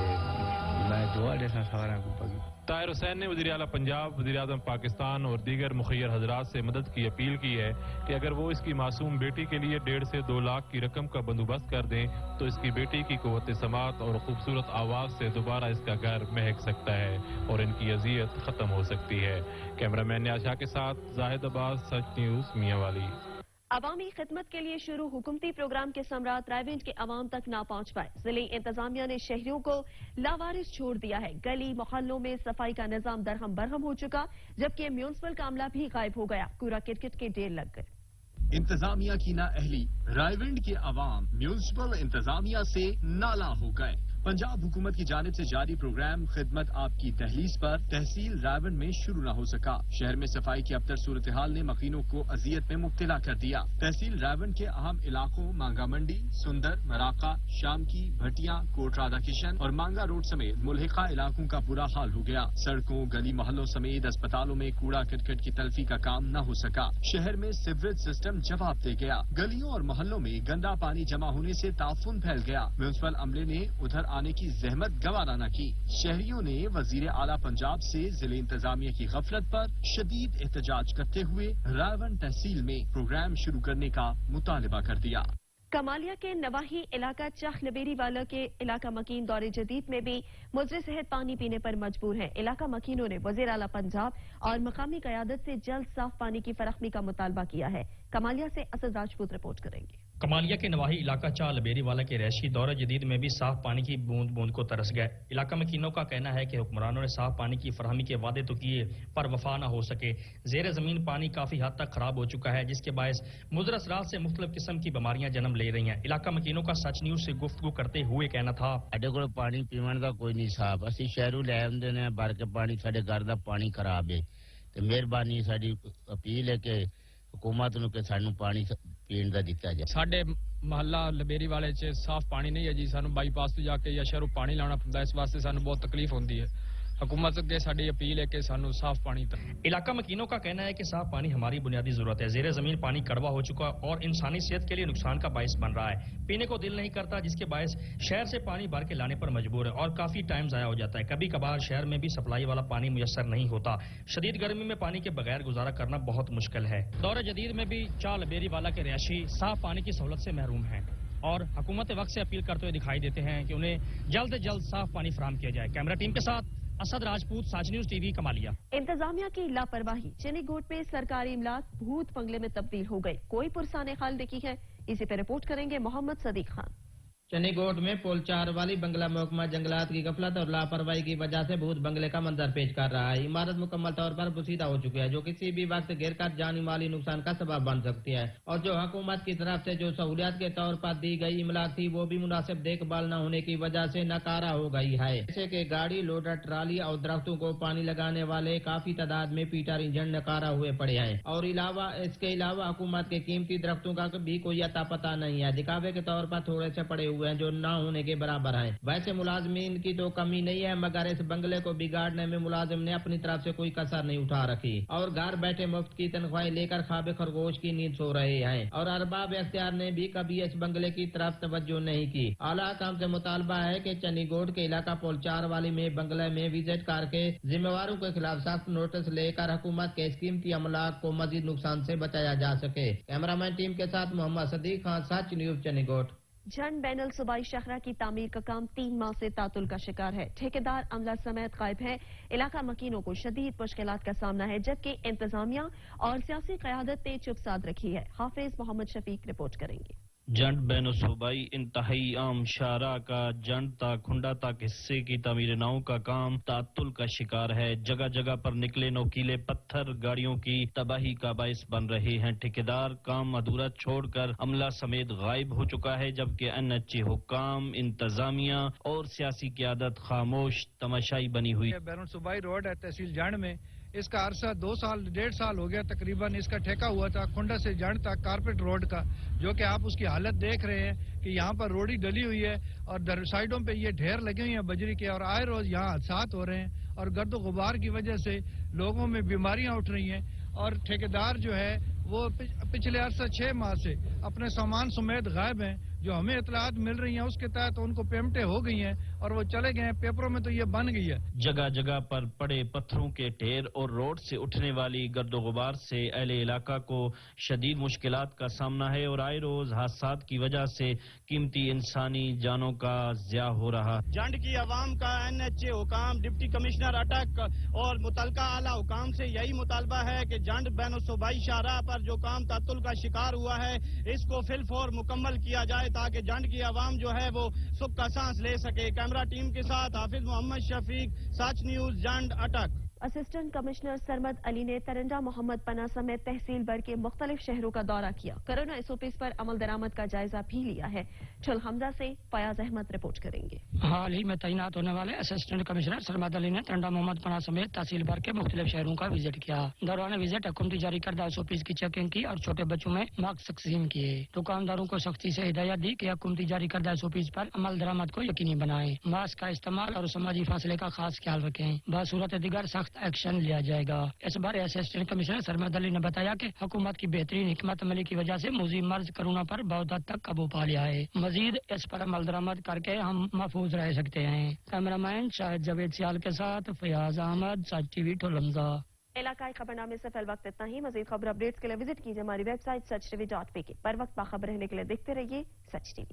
मैं दुआ देना सारा को पगी। ताहिर हुसैन ने वज़ीर आला पंजाब, वज़ीर आज़म पाकिस्तान और दीगर मुखैर हजरात से मदद की अपील की है कि अगर वो इसकी मासूम बेटी के लिए 1.5 से 2 लाख की रकम का बंदोबस्त कर दें तो इसकी बेटी की कुव्वत समात और खूबसूरत आवाज़ से दोबारा इसका घर महक सकता है और इनकी अजियत ख़त्म हो सकती है। कैमरामैन न्याज शाह के साथ जाहिद अब्बास, सच न्यूज़ मियांवाली। अवामी खिदमत के लिए शुरू हुकूमती प्रोग्राम के समरात रायवेंज के अवाम तक ना पहुंच पाए। जिले इंतजामिया ने शहरियों को लावारिस छोड़ दिया है। गली मोहल्लों में सफाई का निजाम दरहम बरहम हो चुका, जबकि म्यूनिसिपल का अमला भी गायब हो गया। कूड़ा किरकिट के ढेर लग गए। इंतजामिया की नाअहली, रायवेंड के अवाम म्यूनिसिपल इंतजामिया से नाला हो गए। पंजाब हुकूमत की जानिब से जारी प्रोग्राम खिदमत आपकी दहलीज पर तहसील रायवेंड में शुरू न हो सका। शहर में सफाई की अबतर सूरत हाल ने मकीनों को अजियत में मुब्तला कर दिया। तहसील रायवेंड के अहम इलाकों मांगा मंडी, सुंदर, मराका, शाम की, भटिया, कोट राधा किशन और मांगा रोड समेत मुल्हिका इलाकों का बुरा हाल हो गया। सड़कों, गली मोहल्लों समेत अस्पतालों में कूड़ा करकट की तल्फी का काम न हो सका। शहर में सीवरेज सिस्टम जवाब दे गया। गलियों और मोहल्लों में गंदा पानी जमा होने से ताफुन फैल गया। म्यूनिसिपल अमले ने उधर आने की जहमत गवारा न की। शहरियों ने वजीर आला पंजाब से जिले इंतजामिया की गफलत पर शदीद एहतजाज करते हुए रायवेंड तहसील में प्रोग्राम शुरू करने का मुतालबा कर दिया। कमालिया के नवाही इलाका चख लबेरी वाला के इलाका मकीन दौरे जदीद में भी मुजरे सेहत पानी पीने पर मजबूर है। इलाका मकीनों ने वजीर आला पंजाब और मकामी क़यादत से जल्द साफ पानी की फराहमी का मुतालबा किया है। कमालिया से असद राजपूत रिपोर्ट करेंगे। कमालिया के नवाही इलाका चाल बेरी वाला के रैशी दौरा जदीद में भी साफ पानी की बूंद बूंद को तरस गए। इलाका मकीनों का कहना है कि हुक्मरानों ने साफ पानी की फराहमी के वादे तो किए पर वफा न हो सके। जेर जमीन पानी काफी हद तक खराब हो चुका है, जिसके बायस मुज़र असरात से मुख्तलिफ किस्म की बीमारियां जन्म ले रही हैं। इलाका मकीनों का सच न्यूज़ से गुफ्तगू करते हुए कहना था, साडे कोल पानी पीवन का कोई नहीं साफ, असीं शहरों लै आंदे ने भर के पानी, साडे घर दा पानी खराब है। ते मेहरबानी साडी अपील है कि हुकूमत नूं कि सानू पानी पीण दा दिता जाए। साडे महल्ला लबेरी वाले च साफ पानी नहीं है जी, सानू बाईपास तो जाके या शहरों पानी लाना पड़ता है। इस वास्ते सानू बहुत तकलीफ होती है। हुकूमत अगे साडी अपील है कि सानू साफ पानी तक। इलाका मकीनों का कहना है कि साफ पानी हमारी बुनियादी जरूरत है। जेर जमीन पानी कड़वा हो चुका और इंसानी सेहत के लिए नुकसान का बायस बन रहा है। पीने को दिल नहीं करता, जिसके बायस शहर से पानी भर के लाने पर मजबूर है और काफी टाइम जाया हो जाता है। कभी कभार शहर में भी सप्लाई वाला पानी मुयसर नहीं होता। शदीद गर्मी में पानी के बगैर गुजारा करना बहुत मुश्किल है। दौरे जदीद में भी चाल बेरी वाला के रहायशी साफ पानी की सहूलत से महरूम है और हुकूमत वक्त से अपील करते हुए दिखाई देते हैं कि उन्हें जल्द से जल्द साफ पानी फराहम किया जाए। कैमरा टीम के साथ असद राजपूत, साज न्यूज़ टीवी, कमालिया। इंतजामिया की लापरवाही, चिनीगोट में सरकारी इमलाक भूत बंगले में तब्दील हो गई। कोई पुरसाने खाल देखी है, इसी पे रिपोर्ट करेंगे मोहम्मद सदीक खान। चनी गोट में पोलचार वाली बंगला महकमा जंगलात की गफलत और लापरवाही की वजह से भूत बंगले का मंजर पेश कर रहा है। इमारत मुकम्मल तौर पर पुसीदा हो चुकी है, जो किसी भी वक्त गिरकर जानी माली नुकसान का सबब बन सकती है। और जो हुकूमत की तरफ से जो सहूलियत के तौर पर दी गई इमलाक थी, वो भी मुनासिब देखभाल न होने की वजह से नकारा हो गई है। जैसे कि गाड़ी, लोडर, ट्राली और दरख्तों को पानी लगाने वाले काफी तादाद में पीटर इंजन नकारा हुए पड़े हैं। और इसके अलावा हुकूमत के कीमती दरख्तों का भी कोई अता पता नहीं है। दिखावे के तौर पर थोड़े से पड़े हुए हैं जो न होने के बराबर है। वैसे मुलाजमीन की तो कमी नहीं है, मगर इस बंगले को बिगाड़ने में मुलाजिम ने अपनी तरफ से कोई कसर नहीं उठा रखी और घर बैठे मुफ्त की तनख्वाहें लेकर ख्वाब खरगोश की नींद सो रहे हैं। और अरबाब इख्तियार ने भी कभी इस बंगले की तरफ तवज्जो नहीं की। आला हुकाम से मुतालबा है कि चनीगोड के इलाका पोलचार वाली में बंगले में विजिट करके जिम्मेवारों के खिलाफ सख्त नोटिस लेकर हुकूमत के इस कीमती अमलाक को मजीद नुकसान से बचाया जा सके। कैमरामैन टीम के साथ मोहम्मद सदीक खान, सच न्यूज चनीगोड। जन बैनुल सूबाई शहरा की तामीर का काम 3 माह से तातुल का शिकार है। ठेकेदार अमला समेत गायब है। इलाका मकीनों को शदीद मुश्किलात का सामना है, जबकि इंतजामिया और सियासी क़यादत ने चुप साध रखी है। हाफिज मोहम्मद शफीक रिपोर्ट करेंगे। जंड बैन सूबाई इंतहाई आम शाहरा का जंड तक खुंडा तक हिस्से की तमीर नाव का काम तातुल का शिकार है। जगह जगह पर निकले नोकीले पत्थर गाड़ियों की तबाही का बायस बन रहे हैं। ठेकेदार काम अधूरा छोड़कर अमला समेत गायब हो चुका है, जबकि NHA हुकाम, इंतजामिया और सियासी क़यादत खामोश तमाशाई बनी हुई। बैन सूबाई रोड है तहसील जंड में, इसका अरसा 2 साल 1.5 साल हो गया तकरीबन। इसका ठेका हुआ था खुंडा से जंड तक कारपेट रोड का, जो कि आप उसकी हालत देख रहे हैं कि यहाँ पर रोडी डली हुई है और साइडों पे ये ढेर लगे हुए हैं बजरी के, और आए रोज यहाँ हादसात हो रहे हैं और गर्द गुबार की वजह से लोगों में बीमारियां उठ रही हैं। और ठेकेदार जो है वो पिछले अरसा 6 माह से अपने सामान समेत गायब हैं। जो हमें इतलात मिल रही हैं उसके तहत उनको पेमेंटें हो गई हैं और वो चले गए हैं। पेपरों में तो ये बन गई है। जगह जगह पर पड़े पत्थरों के ढेर और रोड से उठने वाली गर्दो गुबार से अहले इलाका को शदीद मुश्किलात का सामना है और आए रोज हादसात की वजह से कीमती इंसानी जानों का ज़िया हो रहा। जंड की आवाम का NHA हुकाम, डिप्टी कमिश्नर अटक और मुतलका आला हुकाम से यही मुतालबा है कि जंड बैन सूबाई शाहरा पर जो काम तातुल का शिकार हुआ है, इसको फिलफौर मुकम्मल किया जाए ताकि जंड की आवाम जो है वो सुख का सांस ले सके। कैमरा टीम के साथ हाफिज मोहम्मद शफीक, सच न्यूज, जंड अटक। असिस्टेंट कमिश्नर सरमद अली ने तरंडा मोहम्मद पना समेत तहसील भर के मुख्तलिफ शहरों का दौरा किया। कोरोना SOPs पर अमल दरामद का जायजा भी लिया है। चुल हमजा से फयाज अहमद रिपोर्ट करेंगे। हाल ही में तैनात होने वाले असिस्टेंट कमिश्नर सरमद अली ने तरंडा मोहम्मद पना समेत तहसील भर के मुख्तलिफ शहरों का विजिट किया। दौरान विजिट हुकूमती जारी करदा SOPs की चेकिंग की और छोटे बच्चों में मास्क तकसीम किए। दुकानदारों को सख्ती से हिदायत दी कि हुकूमती जारी करदा SOPs पर अमल दरामद को यकीनी बनाएं, मास्क का इस्तेमाल और समाजी फासले का खास ख्याल रखें। बासूरत दिगर सख्त एक्शन लिया जाएगा। इस बार असिस्टेंट कमिश्नर सरमद अली ने बताया कि हुकूमत की बेहतरीन हिकमत अमली की वजह से मुजीब मर्ज कोरोना पर बहुत हद तक काबू पा लिया है। मजीद इस पर अमल दरामद करके हम महफूज रह सकते हैं। कैमरामैन शाहिद जावेद सियाल के साथ फयाज अहमद, सच TV ठोलमजा। इलाकाई खबरनामे से फिल वक्त इतना ही। मजीद खबर अपडेट्स के लिए विजिट कीजिए हमारी वेबसाइट sach tv.pk पर। वक्त बाखबर रहने के लिए देखते रहिए सच TV।